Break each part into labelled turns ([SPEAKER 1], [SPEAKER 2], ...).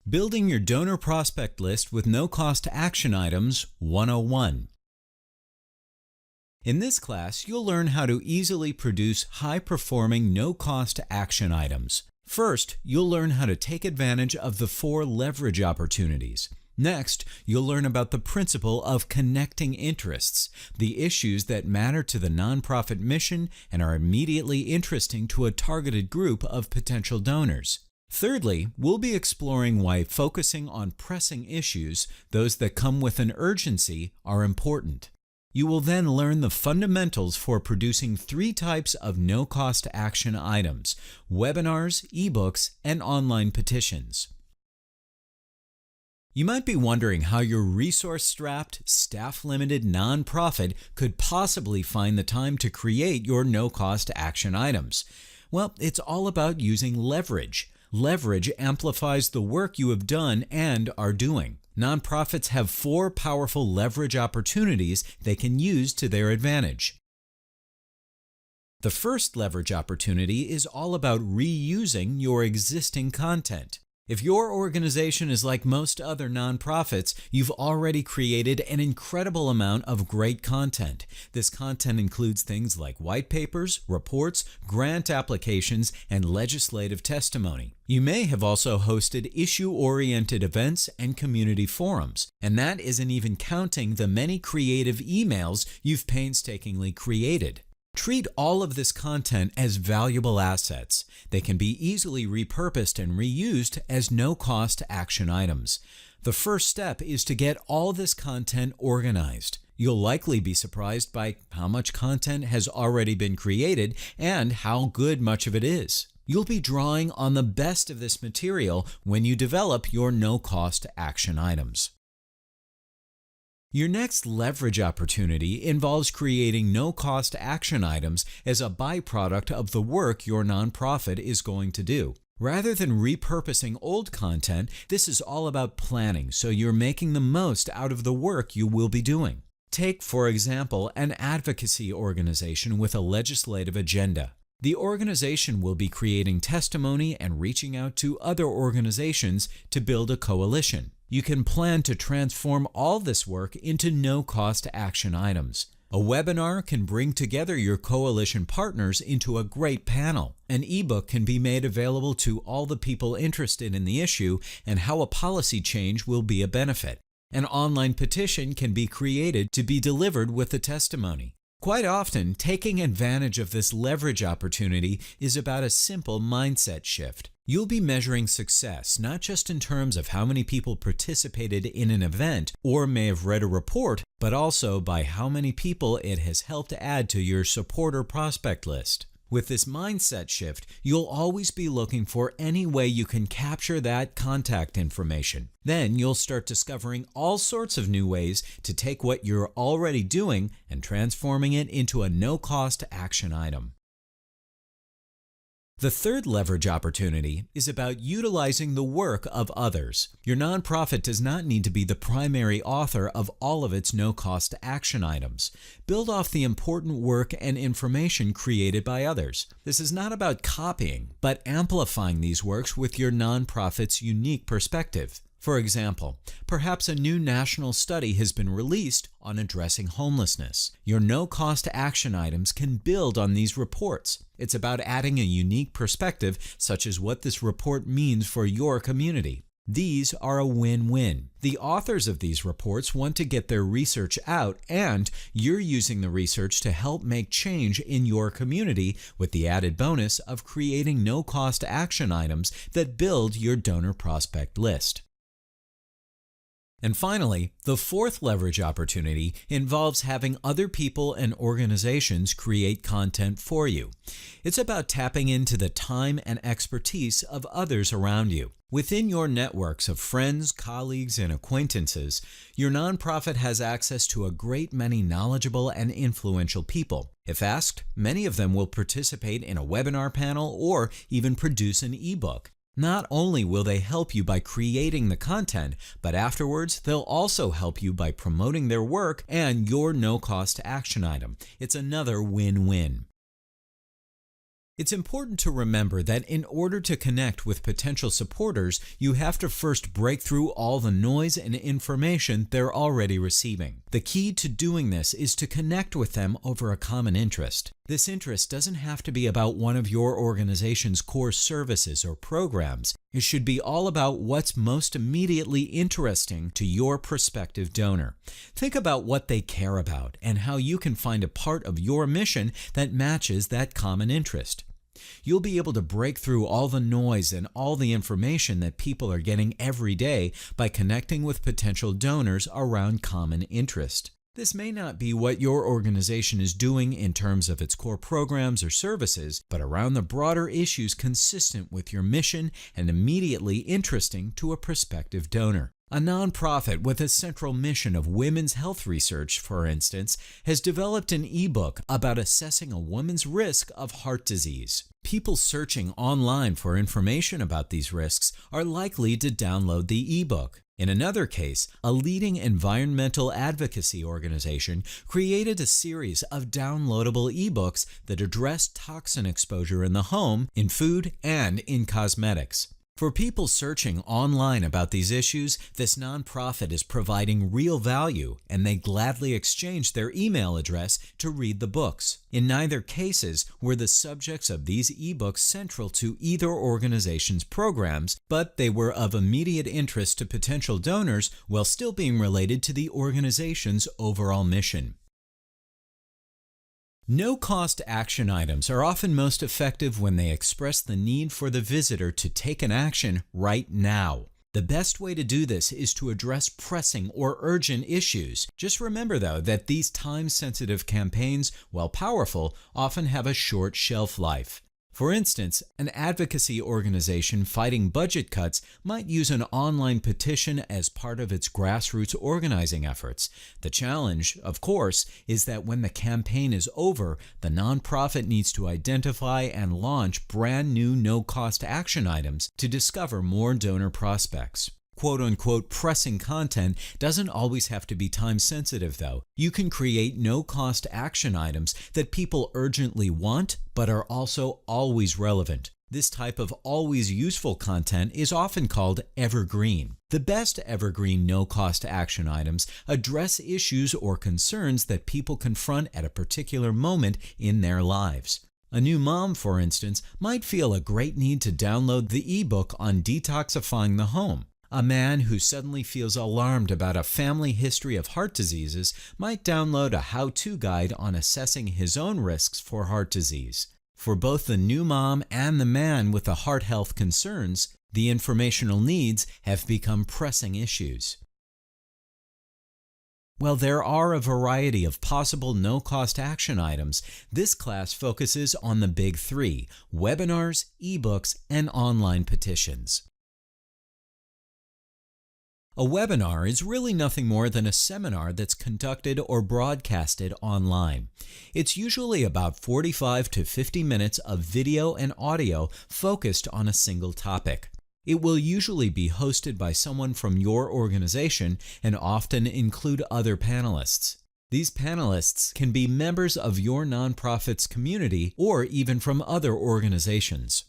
[SPEAKER 1] Building your donor prospect list with no-cost action items 101. In this class, you'll learn how to easily produce high-performing no-cost action items. First, you'll learn how to take advantage of the 4 leverage opportunities. Next, you'll learn about the principle of connecting interests, the issues that matter to the nonprofit mission and are immediately interesting to a targeted group of potential donors. Thirdly, we'll be exploring why focusing on pressing issues, those that come with an urgency, are important. You will then learn the fundamentals for producing 3 types of no-cost action items: webinars, ebooks, and online petitions. You might be wondering how your resource-strapped, staff-limited nonprofit could possibly find the time to create your no-cost action items. Well, it's all about using leverage. Leverage amplifies the work you have done and are doing. Nonprofits have 4 powerful leverage opportunities they can use to their advantage. The first leverage opportunity is all about reusing your existing content. If your organization is like most other nonprofits, you've already created an incredible amount of great content. This content includes things like white papers, reports, grant applications, and legislative testimony. You may have also hosted issue-oriented events and community forums, and that isn't even counting the many creative emails you've painstakingly created. Treat all of this content as valuable assets. They can be easily repurposed and reused as no-cost action items. The first step is to get all this content organized. You'll likely be surprised by how much content has already been created and how good much of it is. You'll be drawing on the best of this material when you develop your no-cost action items. Your next leverage opportunity involves creating no-cost action items as a byproduct of the work your nonprofit is going to do. Rather than repurposing old content, this is all about planning, so you're making the most out of the work you will be doing. Take, for example, an advocacy organization with a legislative agenda. The organization will be creating testimony and reaching out to other organizations to build a coalition. You can plan to transform all this work into no-cost action items. A webinar can bring together your coalition partners into a great panel. An ebook can be made available to all the people interested in the issue and how a policy change will be a benefit. An online petition can be created to be delivered with a testimony. Quite often, taking advantage of this leverage opportunity is about a simple mindset shift. You'll be measuring success not just in terms of how many people participated in an event or may have read a report, but also by how many people it has helped add to your supporter prospect list. With this mindset shift, you'll always be looking for any way you can capture that contact information. Then you'll start discovering all sorts of new ways to take what you're already doing and transforming it into a no-cost action item. The third leverage opportunity is about utilizing the work of others. Your nonprofit does not need to be the primary author of all of its no-cost action items. Build off the important work and information created by others. This is not about copying, but amplifying these works with your nonprofit's unique perspective. For example, perhaps a new national study has been released on addressing homelessness. Your no-cost action items can build on these reports. It's about adding a unique perspective, such as what this report means for your community. These are a win-win. The authors of these reports want to get their research out, and you're using the research to help make change in your community with the added bonus of creating no-cost action items that build your donor prospect list. And finally, the fourth leverage opportunity involves having other people and organizations create content for you. It's about tapping into the time and expertise of others around you. Within your networks of friends, colleagues, and acquaintances, your nonprofit has access to a great many knowledgeable and influential people. If asked, many of them will participate in a webinar panel or even produce an ebook. Not only will they help you by creating the content, but afterwards they'll also help you by promoting their work and your no-cost action item. It's another win-win. It's important to remember that in order to connect with potential supporters, you have to first break through all the noise and information they're already receiving. The key to doing this is to connect with them over a common interest. This interest doesn't have to be about one of your organization's core services or programs. It should be all about what's most immediately interesting to your prospective donor. Think about what they care about and how you can find a part of your mission that matches that common interest. You'll be able to break through all the noise and all the information that people are getting every day by connecting with potential donors around common interest. This may not be what your organization is doing in terms of its core programs or services, but around the broader issues consistent with your mission and immediately interesting to a prospective donor. A nonprofit with a central mission of women's health research, for instance, has developed an ebook about assessing a woman's risk of heart disease. People searching online for information about these risks are likely to download the ebook. In another case, a leading environmental advocacy organization created a series of downloadable ebooks that address toxin exposure in the home, in food, and in cosmetics. For people searching online about these issues, this nonprofit is providing real value, and they gladly exchange their email address to read the books. In neither cases were the subjects of these ebooks central to either organization's programs, but they were of immediate interest to potential donors while still being related to the organization's overall mission. No-cost action items are often most effective when they express the need for the visitor to take an action right now. The best way to do this is to address pressing or urgent issues. Just remember, though, that these time-sensitive campaigns, while powerful, often have a short shelf life. For instance, an advocacy organization fighting budget cuts might use an online petition as part of its grassroots organizing efforts. The challenge, of course, is that when the campaign is over, the nonprofit needs to identify and launch brand new no-cost action items to discover more donor prospects. Quote-unquote pressing content doesn't always have to be time-sensitive, though. You can create no-cost action items that people urgently want, but are also always relevant. This type of always useful content is often called evergreen. The best evergreen no-cost action items address issues or concerns that people confront at a particular moment in their lives. A new mom, for instance, might feel a great need to download the ebook on detoxifying the home. A man who suddenly feels alarmed about a family history of heart diseases might download a how-to guide on assessing his own risks for heart disease. For both the new mom and the man with the heart health concerns, the informational needs have become pressing issues. While there are a variety of possible no-cost action items, this class focuses on the big three: webinars, ebooks, and online petitions. A webinar is really nothing more than a seminar that's conducted or broadcasted online. It's usually about 45 to 50 minutes of video and audio focused on a single topic. It will usually be hosted by someone from your organization and often include other panelists. These panelists can be members of your nonprofit's community or even from other organizations.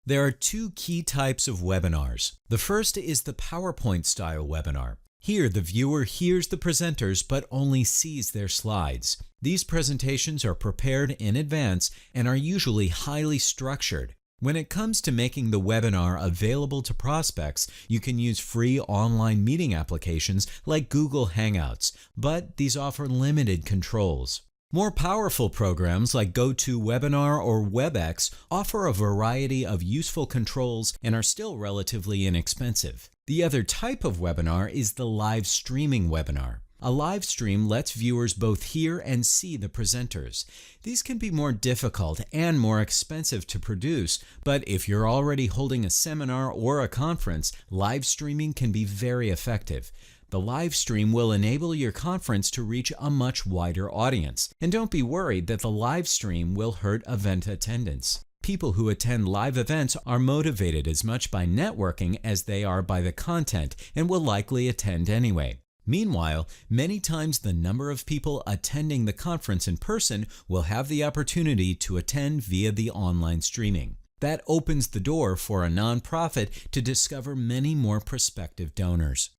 [SPEAKER 1] There are two key types of webinars. The first is the PowerPoint-style webinar. Here, the viewer hears the presenters but only sees their slides. These presentations are prepared in advance and are usually highly structured. When it comes to making the webinar available to prospects, you can use free online meeting applications like Google Hangouts, but these offer limited controls. More powerful programs like GoToWebinar or WebEx offer a variety of useful controls and are still relatively inexpensive. The other type of webinar is the live streaming webinar. A live stream lets viewers both hear and see the presenters. These can be more difficult and more expensive to produce, but if you're already holding a seminar or a conference, live streaming can be very effective. The live stream will enable your conference to reach a much wider audience. And don't be worried that the live stream will hurt event attendance. People who attend live events are motivated as much by networking as they are by the content and will likely attend anyway. Meanwhile, many times the number of people attending the conference in person will have the opportunity to attend via the online streaming. That opens the door for a nonprofit to discover many more prospective donors.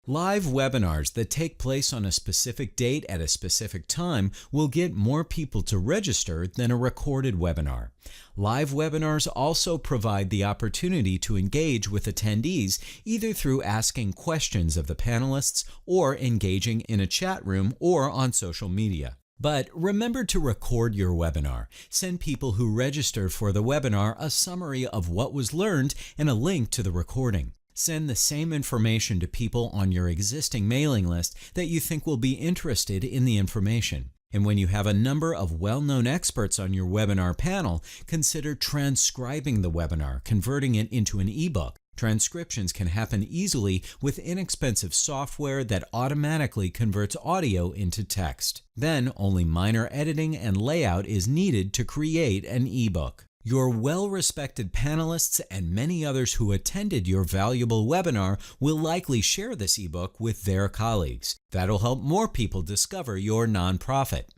[SPEAKER 1] Live webinars that take place on a specific date at a specific time will get more people to register than a recorded webinar. Live webinars also provide the opportunity to engage with attendees either through asking questions of the panelists or engaging in a chat room or on social media. But remember to record your webinar. Send people who register for the webinar a summary of what was learned and a link to the recording. Send the same information to people on your existing mailing list that you think will be interested in the information. And when you have a number of well-known experts on your webinar panel, consider transcribing the webinar, converting it into an ebook. Transcriptions can happen easily with inexpensive software that automatically converts audio into text. Then only minor editing and layout is needed to create an ebook. Your well-respected panelists and many others who attended your valuable webinar will likely share this ebook with their colleagues. That'll help more people discover your nonprofit.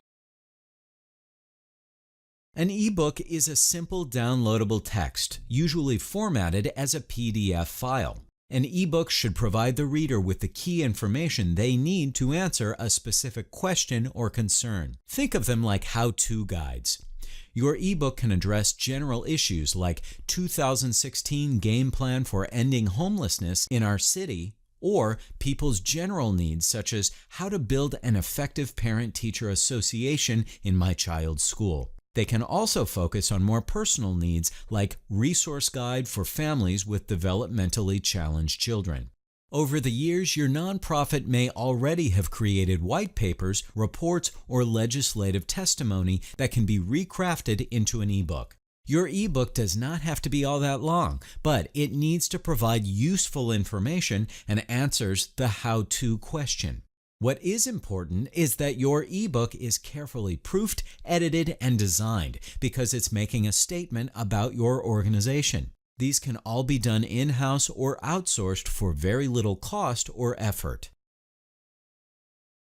[SPEAKER 1] An ebook is a simple downloadable text, usually formatted as a PDF file. An ebook should provide the reader with the key information they need to answer a specific question or concern. Think of them like how-to guides. Your ebook can address general issues like 2016 Game Plan for Ending Homelessness in Our City, or people's general needs such as how to build an effective parent-teacher association in my child's school. They can also focus on more personal needs like resource guide for families with developmentally challenged children. Over the years, your nonprofit may already have created white papers, reports, or legislative testimony that can be recrafted into an ebook. Your ebook does not have to be all that long, but it needs to provide useful information and answers the how-to question. What is important is that your ebook is carefully proofed, edited, and designed because it's making a statement about your organization. These can all be done in-house or outsourced for very little cost or effort.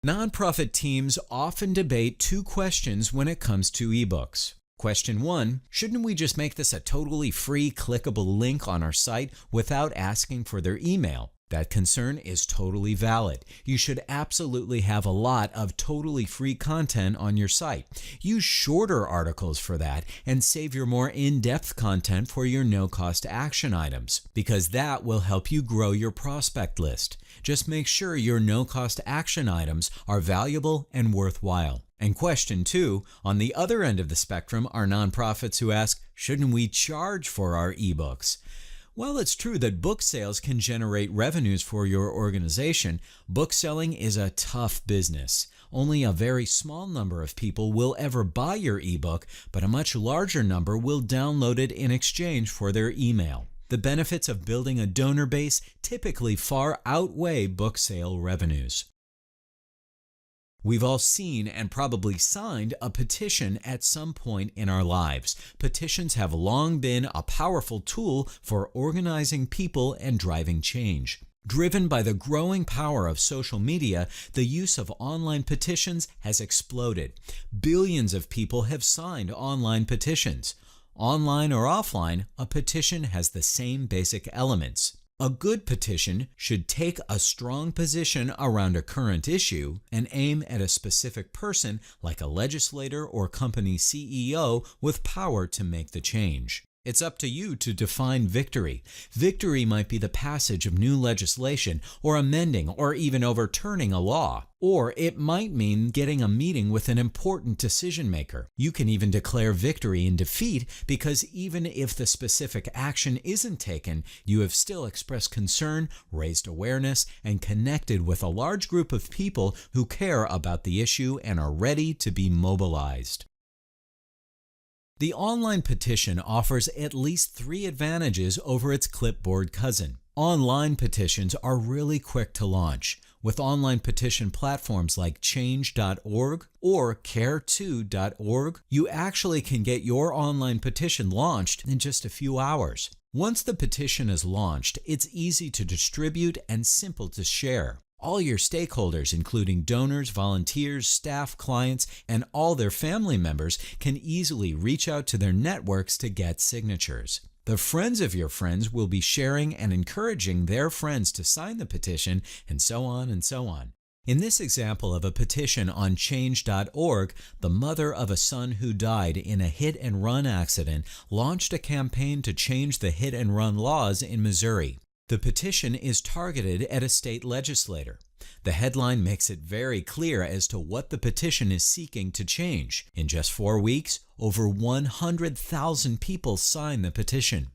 [SPEAKER 1] Nonprofit teams often debate two questions when it comes to ebooks. Question 1, shouldn't we just make this a totally free clickable link on our site without asking for their email? That concern is totally valid. You should absolutely have a lot of totally free content on your site. Use shorter articles for that and save your more in-depth content for your no-cost action items, because that will help you grow your prospect list. Just make sure your no-cost action items are valuable and worthwhile. And question 2, on the other end of the spectrum are nonprofits who ask, shouldn't we charge for our ebooks? While it's true that book sales can generate revenues for your organization, book selling is a tough business. Only a very small number of people will ever buy your ebook, but a much larger number will download it in exchange for their email. The benefits of building a donor base typically far outweigh book sale revenues. We've all seen and probably signed a petition at some point in our lives. Petitions have long been a powerful tool for organizing people and driving change. Driven by the growing power of social media, the use of online petitions has exploded. Billions of people have signed online petitions. Online or offline, a petition has the same basic elements. A good petition should take a strong position around a current issue and aim at a specific person like a legislator or company CEO with power to make the change. It's up to you to define victory. Victory might be the passage of new legislation or amending or even overturning a law. Or it might mean getting a meeting with an important decision maker. You can even declare victory in defeat because even if the specific action isn't taken, you have still expressed concern, raised awareness, and connected with a large group of people who care about the issue and are ready to be mobilized. The online petition offers at least 3 advantages over its clipboard cousin. Online petitions are really quick to launch. With online petition platforms like change.org or care2.org, you actually can get your online petition launched in just a few hours. Once the petition is launched, it's easy to distribute and simple to share. All your stakeholders, including donors, volunteers, staff, clients, and all their family members, can easily reach out to their networks to get signatures. The friends of your friends will be sharing and encouraging their friends to sign the petition, and so on and so on. In this example of a petition on change.org, the mother of a son who died in a hit-and-run accident launched a campaign to change the hit-and-run laws in Missouri. The petition is targeted at a state legislator. The headline makes it very clear as to what the petition is seeking to change. In just 4 weeks, over 100,000 people signed the petition.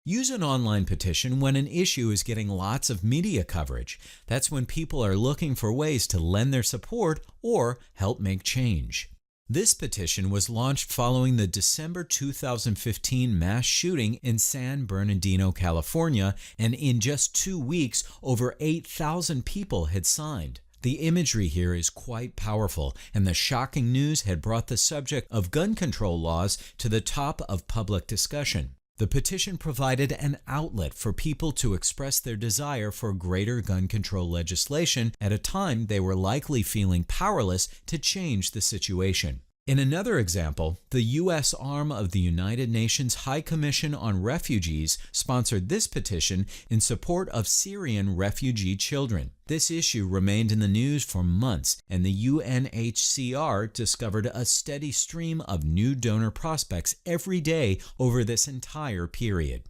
[SPEAKER 1] Use an online petition when an issue is getting lots of media coverage. That's when people are looking for ways to lend their support or help make change. This petition was launched following the December 2015 mass shooting in San Bernardino, California, and in just 2 weeks, over 8,000 people had signed. The imagery here is quite powerful, and the shocking news had brought the subject of gun control laws to the top of public discussion. The petition provided an outlet for people to express their desire for greater gun control legislation at a time they were likely feeling powerless to change the situation. In another example, the U.S. arm of the United Nations High Commission on Refugees sponsored this petition in support of Syrian refugee children. This issue remained in the news for months, and the UNHCR discovered a steady stream of new donor prospects every day over this entire period.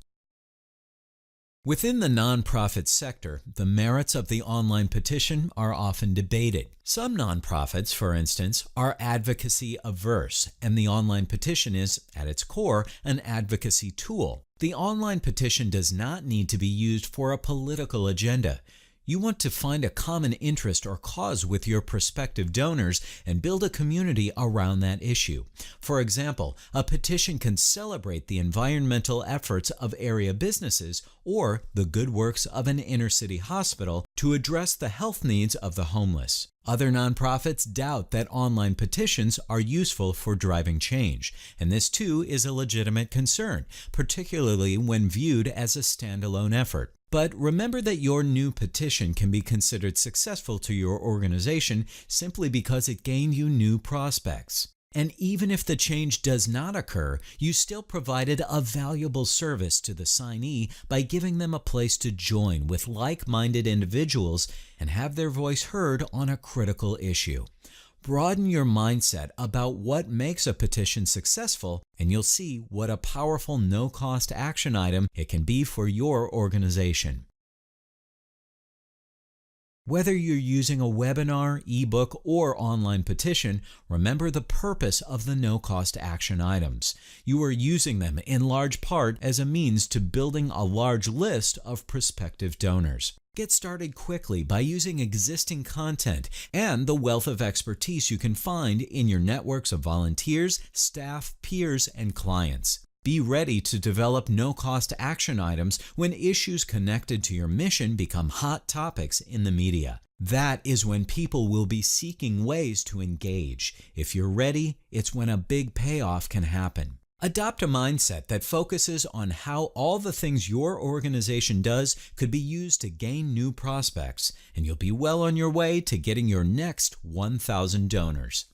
[SPEAKER 1] Within the nonprofit sector, the merits of the online petition are often debated. Some nonprofits, for instance, are advocacy averse, and the online petition is, at its core, an advocacy tool. The online petition does not need to be used for a political agenda. You want to find a common interest or cause with your prospective donors and build a community around that issue. For example, a petition can celebrate the environmental efforts of area businesses or the good works of an inner-city hospital to address the health needs of the homeless. Other nonprofits doubt that online petitions are useful for driving change, and this too is a legitimate concern, particularly when viewed as a standalone effort. But remember that your new petition can be considered successful to your organization simply because it gained you new prospects. And even if the change does not occur, you still provided a valuable service to the signee by giving them a place to join with like-minded individuals and have their voice heard on a critical issue. Broaden your mindset about what makes a petition successful, and you'll see what a powerful no-cost action item it can be for your organization. Whether you're using a webinar, ebook, or online petition, remember the purpose of the no-cost action items. You are using them in large part as a means to building a large list of prospective donors. Get started quickly by using existing content and the wealth of expertise you can find in your networks of volunteers, staff, peers, and clients. Be ready to develop no-cost action items when issues connected to your mission become hot topics in the media. That is when people will be seeking ways to engage. If you're ready, it's when a big payoff can happen. Adopt a mindset that focuses on how all the things your organization does could be used to gain new prospects, and you'll be well on your way to getting your next 1,000 donors.